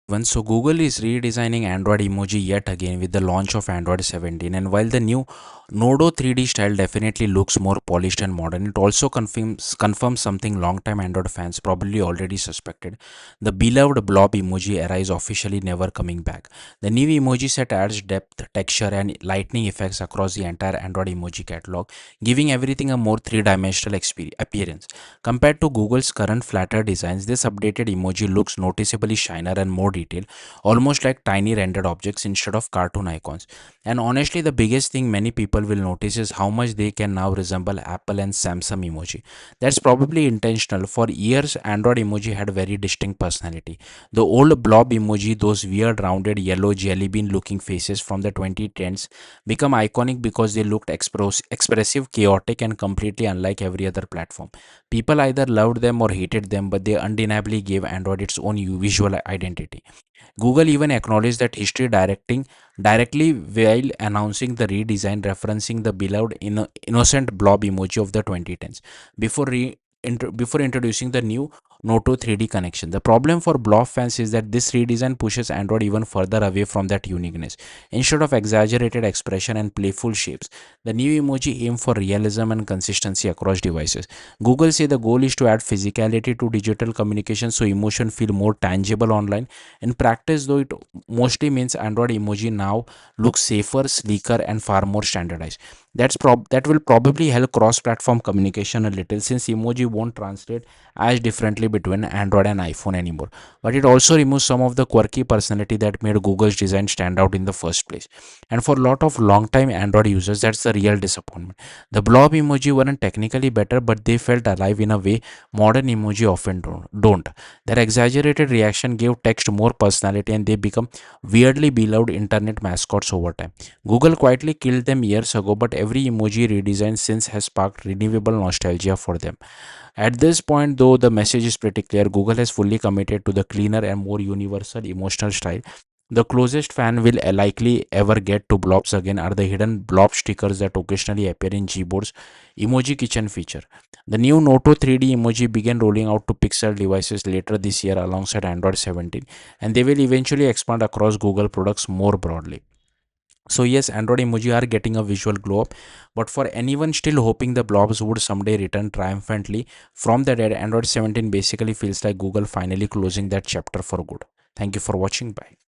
So Google is redesigning Android emoji yet again with the launch of Android 17, and while the new Nodo 3D style definitely looks more polished and modern, it also confirms something long-time Android fans probably already suspected. The beloved blob emoji era is officially never coming back. The new emoji set adds depth, texture, and lightning effects across the entire Android emoji catalog, giving everything a more three-dimensional appearance. Compared to Google's current flatter designs, this updated emoji looks noticeably shiner and more detailed, almost like tiny rendered objects instead of cartoon icons. And honestly, the biggest thing many people will notice is how much they can now resemble Apple and Samsung emoji. That's probably intentional. For years, Android emoji had very distinct personality. The old blob emoji, those weird rounded yellow jelly bean looking faces from the 2010s, become iconic because they looked expressive, chaotic, and completely unlike every other platform. People either loved them or hated them, but they undeniably gave Android its own visual identity. Google even acknowledged that history directly while announcing the redesign, referencing the beloved innocent blob emoji of the 2010s before introducing the new Noto 3D connection. The problem for blob fans is that this redesign pushes Android even further away from that uniqueness. Instead of exaggerated expression and playful shapes, the new emoji aim for realism and consistency across devices. Google say the goal is to add physicality to digital communication so emotion feel more tangible online. In practice, though, it mostly means Android emoji now looks safer, sleeker, and far more standardized. That will probably help cross-platform communication a little since emoji won't translate as differently between Android and iPhone anymore. But it also removes some of the quirky personality that made Google's design stand out in the first place. And for a lot of long-time Android users, that's the real disappointment. The blob emoji weren't technically better, but they felt alive in a way modern emoji often don't. Their exaggerated reaction gave text more personality and they become weirdly beloved internet mascots over time. Google quietly killed them years ago, but every emoji redesign since has sparked renewable nostalgia for them. At this point, though, the message is pretty clear. Google has fully committed to the cleaner and more universal emotional style. The closest fan will likely ever get to blobs again are the hidden blob stickers that occasionally appear in Gboard's emoji kitchen feature. The new Noto 3D emoji began rolling out to Pixel devices later this year alongside Android 17, and they will eventually expand across Google products more broadly. So yes, Android emoji are getting a visual glow up, but for anyone still hoping the blobs would someday return triumphantly from the dead, Android 17 basically feels like Google finally closing that chapter for good. Thank you for watching. Bye.